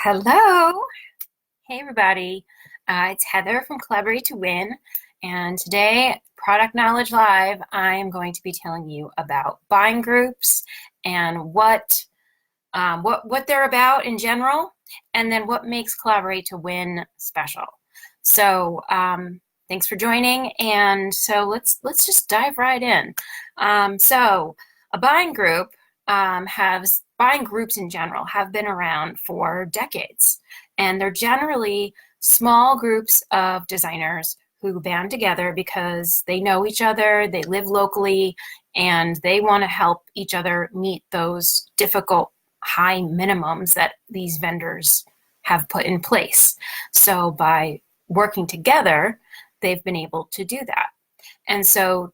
Hello. Hey, everybody. It's Heather from Collaborate to Win. And today, Product Knowledge Live, I am going to be telling you about buying groups and what they're about in general, and then what makes Collaborate to Win special. So, thanks for joining. And so let's just dive right in. So, a buying group has buying groups in general have been around for decades, and they're generally small groups of designers who band together because they know each other, they live locally, and they want to help each other meet those difficult high minimums that these vendors have put in place. So by working together, they've been able to do that. And so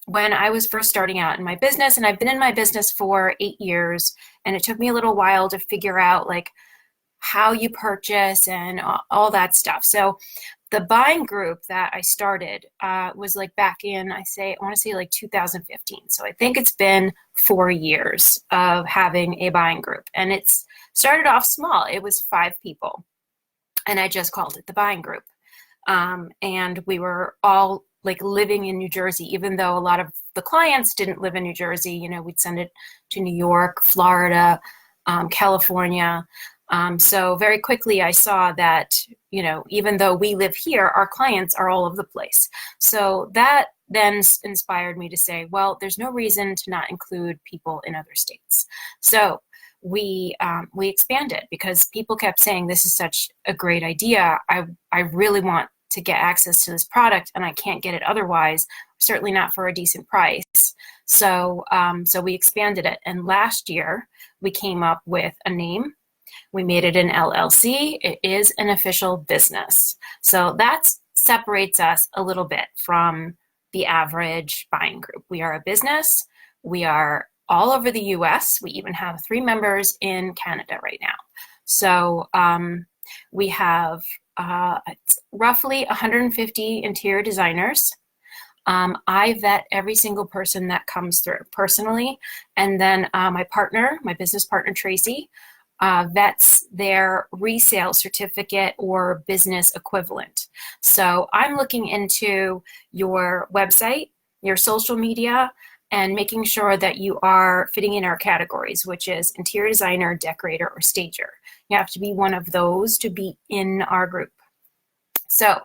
when I was first starting out in my business, and I've been in my business for 8 years, and it took me a little while to figure out like how you purchase and all that stuff. So the buying group that I started was like back in, I want to say like 2015. So I think it's been 4 years of having a buying group, and it's started off small. It was 5 people, and I just called it the buying group. And we were all like living in New Jersey, even though a lot of the clients didn't live in New Jersey. You know, we'd send it to New York, Florida, California. So very quickly I saw that, you know, even though we live here, our clients are all over the place. So that then inspired me to say, well, there's no reason to not include people in other states. So we expanded because people kept saying, this is such a great idea. I really want to get access to this product, and I can't get it otherwise, certainly not for a decent price. So we expanded it. And last year we came up with a name. We made it an LLC. It is an official business. So that separates us a little bit from the average buying group. We are a business. We are all over the US. We even have 3 members in Canada right now. So we have roughly 150 interior designers. I vet every single person that comes through personally. And then my business partner, Tracy, vets their resale certificate or business equivalent. So I'm looking into your website, your social media, and making sure that you are fitting in our categories, which is interior designer, decorator, or stager. You have to be one of those to be in our group. So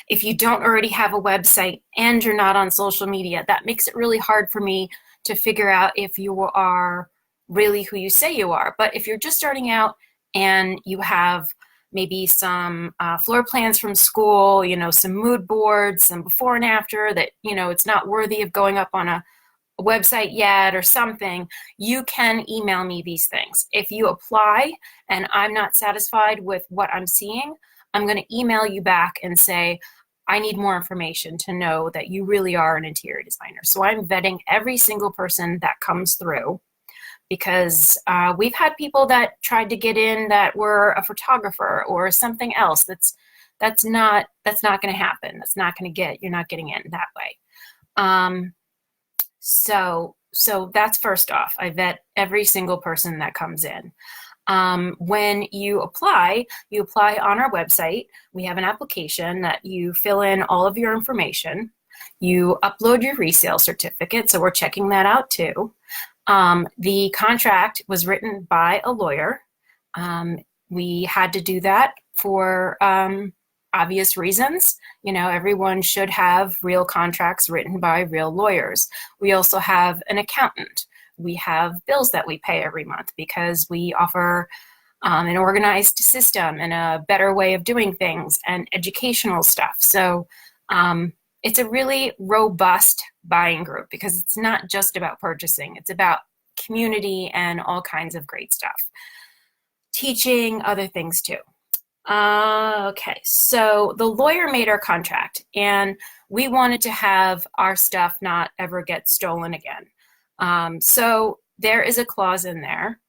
if you don't already have a website and you're not on social media, that makes it really hard for me to figure out if you are really who you say you are. But if you're just starting out and you have maybe some floor plans from school, you know, some mood boards, some before and after that, you know, it's not worthy of going up on a website yet or something, you can email me these things. If you apply and I'm not satisfied with what I'm seeing, I'm going to email you back and say, I need more information to know that you really are an interior designer. So I'm vetting every single person that comes through, because we've had people that tried to get in that were a photographer or something else. That's not going to happen. You're not getting in that way. So that's first off. I vet every single person that comes in. When you apply on our website. We have an application that you fill in all of your information. You upload your resale certificate, so we're checking that out too. The contract was written by a lawyer. We had to do that for obvious reasons. You know, everyone should have real contracts written by real lawyers. We also have an accountant. We have bills that we pay every month because we offer an organized system and a better way of doing things and educational stuff. So it's a really robust buying group because it's not just about purchasing. It's about community and all kinds of great stuff. Teaching, other things too. Okay, so the lawyer made our contract, and we wanted to have our stuff not ever get stolen again. So there is a clause in there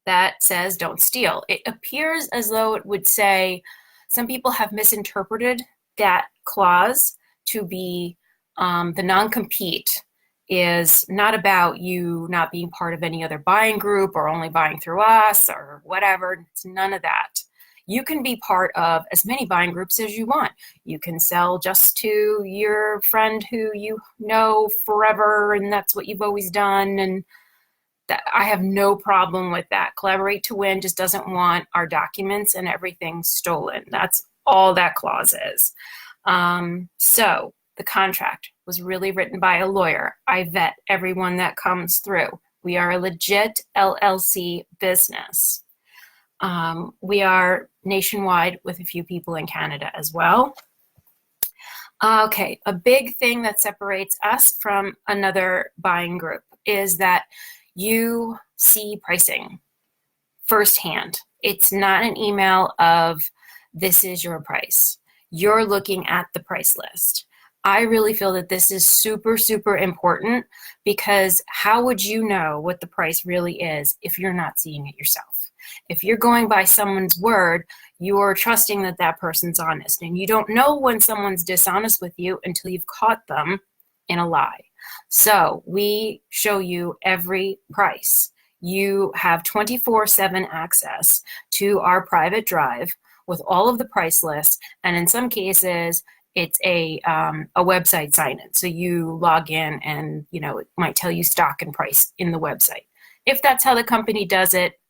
that says don't steal. It appears as though it would say, some people have misinterpreted that clause to be the non-compete is not about you not being part of any other buying group or only buying through us or whatever. It's none of that. You can be part of as many buying groups as you want. You can sell just to your friend who you know forever and that's what you've always done, and I have no problem with that. Collaborate to Win just doesn't want our documents and everything stolen. That's all that clause is. So the contract was really written by a lawyer. I vet everyone that comes through. We are a legit LLC business. We are nationwide with a few people in Canada as well. Okay, a big thing that separates us from another buying group is that you see pricing firsthand. It's not an email of this is your price. You're looking at the price list. I really feel that this is super, super important, because how would you know what the price really is if you're not seeing it yourself? If you're going by someone's word, you're trusting that that person's honest, and you don't know when someone's dishonest with you until you've caught them in a lie. So we show you every price. You have 24/7 access to our private drive with all of the price lists, and in some cases it's a website sign-in. So you log in and it might tell you stock and price in the website, if that's how the company does it,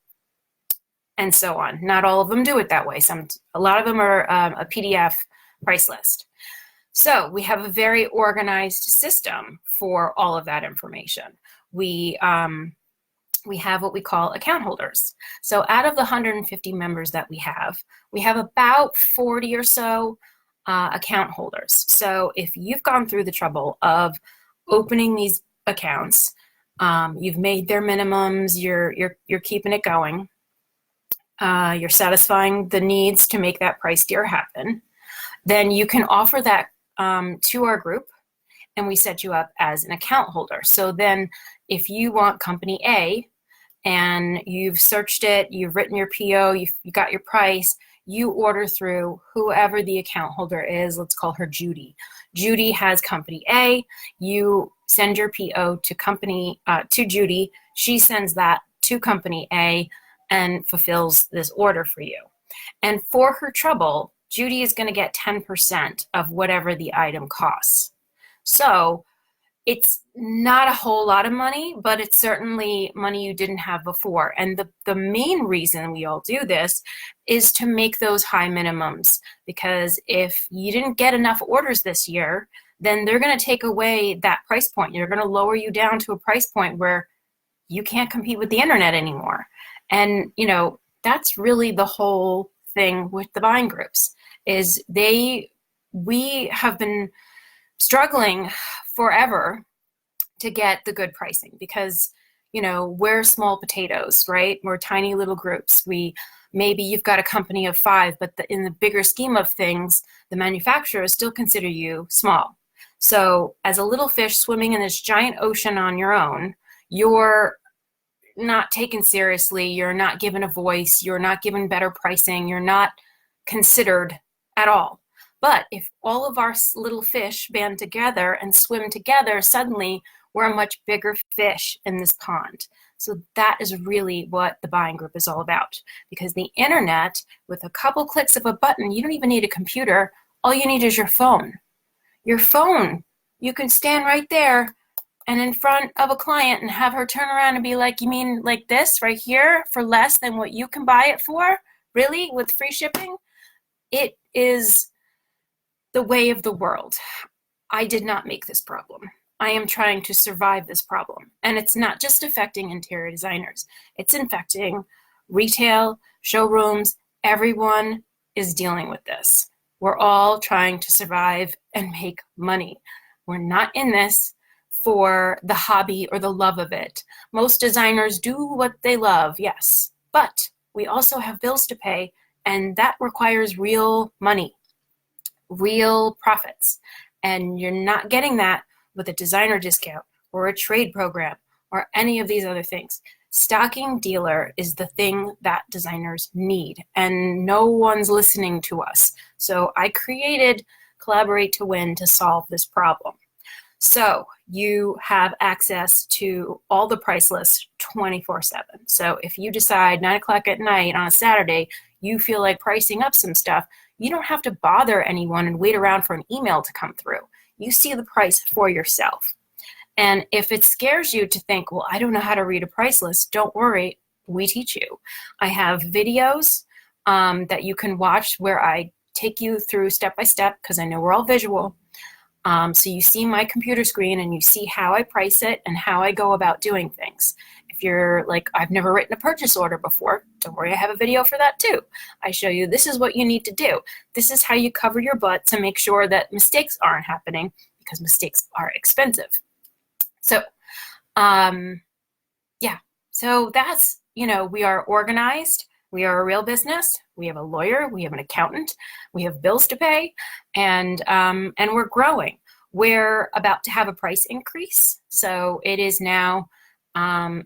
and so on. Not all of them do it that way. A lot of them are a PDF price list. So we have a very organized system for all of that information. We have what we call account holders. So out of the 150 members that we have about 40 or so account holders. So if you've gone through the trouble of opening these accounts, you've made their minimums, you're keeping it going, you're satisfying the needs to make that price tier happen, then you can offer that to our group, and we set you up as an account holder. So then if you want company A and you've searched it, you've written your PO, you got your price, you order through whoever the account holder is. Let's call her Judy. Judy has company A. You send your PO to Judy. She sends that to company A and fulfills this order for you. And for her trouble, Judy is going to get 10% of whatever the item costs. So it's not a whole lot of money, but it's certainly money you didn't have before. And the main reason we all do this is to make those high minimums, because if you didn't get enough orders this year, then they're going to take away that price point. You're going to lower you down to a price point where you can't compete with the internet anymore. And, that's really the whole thing with the buying groups, is we have been struggling forever to get the good pricing, because we're small potatoes, right? We're tiny little groups. Maybe you've got a company of 5, but in the bigger scheme of things, the manufacturers still consider you small. So as a little fish swimming in this giant ocean on your own, you're not taken seriously, you're not given a voice, you're not given better pricing, you're not considered at all. But if all of our little fish band together and swim together, suddenly we're a much bigger fish in this pond. So that is really what the buying group is all about. Because the internet, with a couple clicks of a button, you don't even need a computer. All you need is your phone. Your phone, you can stand right there and in front of a client and have her turn around and be like, you mean like this right here for less than what you can buy it for? Really? With free shipping? It is the way of the world. I did not make this problem. I am trying to survive this problem. And it's not just affecting interior designers. It's affecting retail, showrooms. Everyone is dealing with this. We're all trying to survive and make money. We're not in this for the hobby or the love of it. Most designers do what they love, yes, but we also have bills to pay, and that requires real money, real profits. And you're not getting that with a designer discount or a trade program or any of these other things. Stocking dealer is the thing that designers need, and no one's listening to us. So I created Collaborate to Win to solve this problem. So you have access to all the price lists 24/7. So if you decide 9 o'clock at night on a Saturday, you feel like pricing up some stuff, you don't have to bother anyone and wait around for an email to come through. You see the price for yourself. And if it scares you to think, well, I don't know how to read a price list, don't worry, we teach you. I have videos that you can watch where I take you through step by step, because I know we're all visual. So you see my computer screen and you see how I price it and how I go about doing things. If you're like, I've never written a purchase order before, don't worry, I have a video for that too. I show you this is what you need to do. This is how you cover your butt to make sure that mistakes aren't happening, because mistakes are expensive. So, yeah, so that's, we are organized. We are a real business. We have a lawyer. We have an accountant. We have bills to pay, and we're growing. We're about to have a price increase. So it is now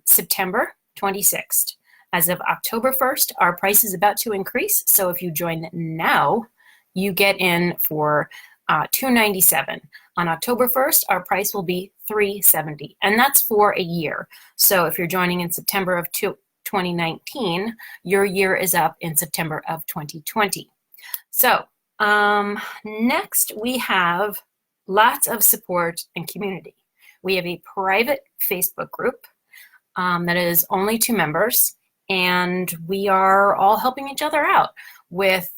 September 26th. As of October 1st, our price is about to increase. So if you join now, you get in for $297. On October 1st, our price will be $370, and that's for a year. So if you're joining in September of 2019, your year is up in September of 2020. So next we have lots of support and community. We have a private Facebook group that is only 2 members, and we are all helping each other out with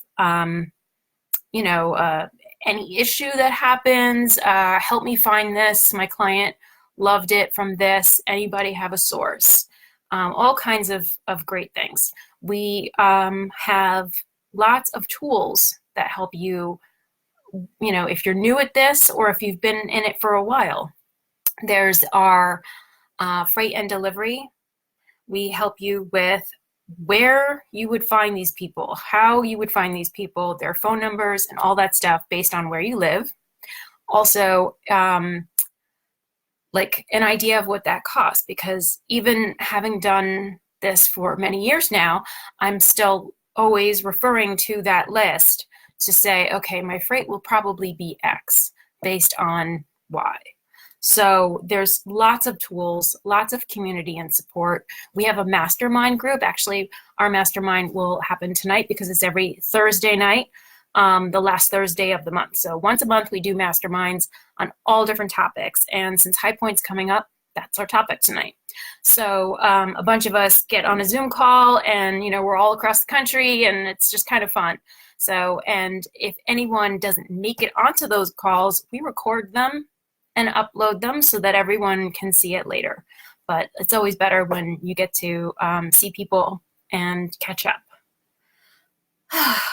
any issue that happens. Help me find this. My client loved it from this. Anybody have a source? All kinds of great things. We have lots of tools that help you, if you're new at this or if you've been in it for a while. There's our freight and delivery. We help you with where you would find these people, how you would find these people, their phone numbers, and all that stuff based on where you live. Also, like an idea of what that costs, because even having done this for many years now, I'm still always referring to that list to say, okay, my freight will probably be X based on Y. So there's lots of tools, lots of community and support. We have a mastermind group. Actually, our mastermind will happen tonight because it's every Thursday night, the last Thursday of the month. So once a month, we do masterminds on all different topics. And since High Point's coming up, that's our topic tonight. So a bunch of us get on a Zoom call, and we're all across the country, and it's just kind of fun. So, and if anyone doesn't make it onto those calls, we record them and upload them so that everyone can see it later. But it's always better when you get to see people and catch up.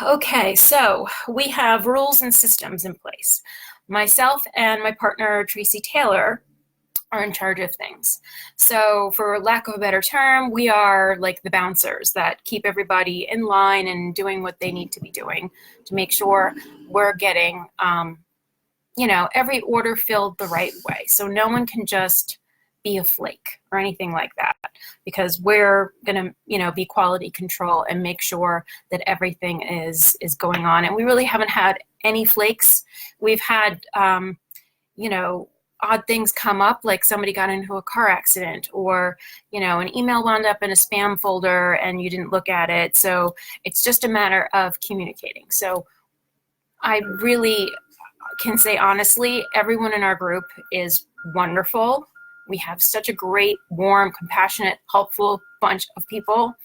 Okay, so we have rules and systems in place. Myself and my partner, Tracy Taylor, are in charge of things. So for lack of a better term, we are like the bouncers that keep everybody in line and doing what they need to be doing to make sure we're getting every order filled the right way. So no one can just be a flake or anything like that, because we're going to, be quality control and make sure that everything is going on. And we really haven't had any flakes. We've had, odd things come up, like somebody got into a car accident, or, an email wound up in a spam folder and you didn't look at it. So it's just a matter of communicating. So I really can say honestly, everyone in our group is wonderful. We have such a great, warm, compassionate, helpful bunch of people.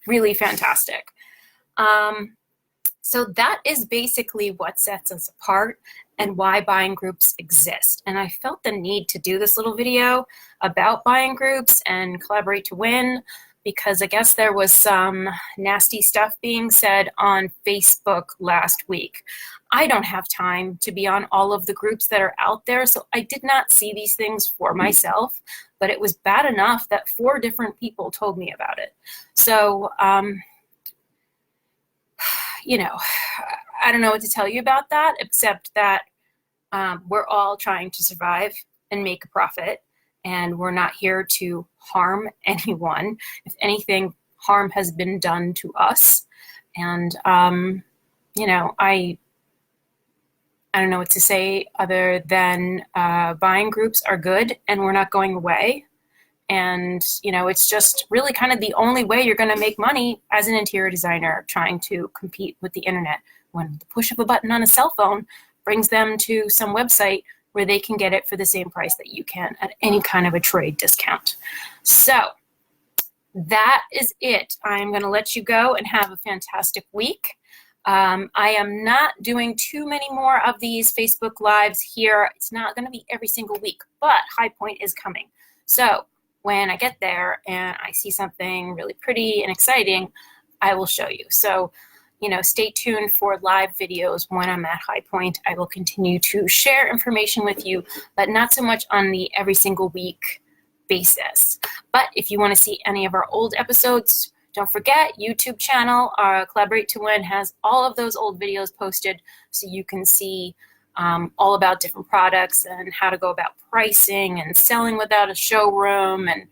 Really fantastic. So that is basically what sets us apart and why buying groups exist. And I felt the need to do this little video about buying groups and Collaborate to Win, because I guess there was some nasty stuff being said on Facebook last week. I don't have time to be on all of the groups that are out there, so I did not see these things for myself, but it was bad enough that 4 different people told me about it. So, I don't know what to tell you about that, except that we're all trying to survive and make a profit, and we're not here to harm anyone. If anything, harm has been done to us. And, I don't know what to say other than buying groups are good and we're not going away. And, it's just really kind of the only way you're going to make money as an interior designer trying to compete with the internet, when the push of a button on a cell phone brings them to some website where they can get it for the same price that you can at any kind of a trade discount. So that is it. I'm going to let you go and have a fantastic week. I am not doing too many more of these Facebook Lives here. It's not going to be every single week, but High Point is coming. So when I get there and I see something really pretty and exciting, I will show you. So, stay tuned for live videos when I'm at High Point. I will continue to share information with you, but not so much on the every single week basis. But if you want to see any of our old episodes, don't forget, YouTube channel, Collaborate to Win has all of those old videos posted, so you can see all about different products and how to go about pricing and selling without a showroom and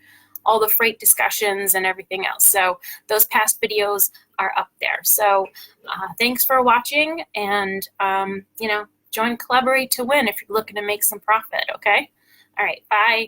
all the freight discussions and everything else. So those past videos are up there. So thanks for watching, and join Collaborate to Win if you're looking to make some profit, okay? All right, bye.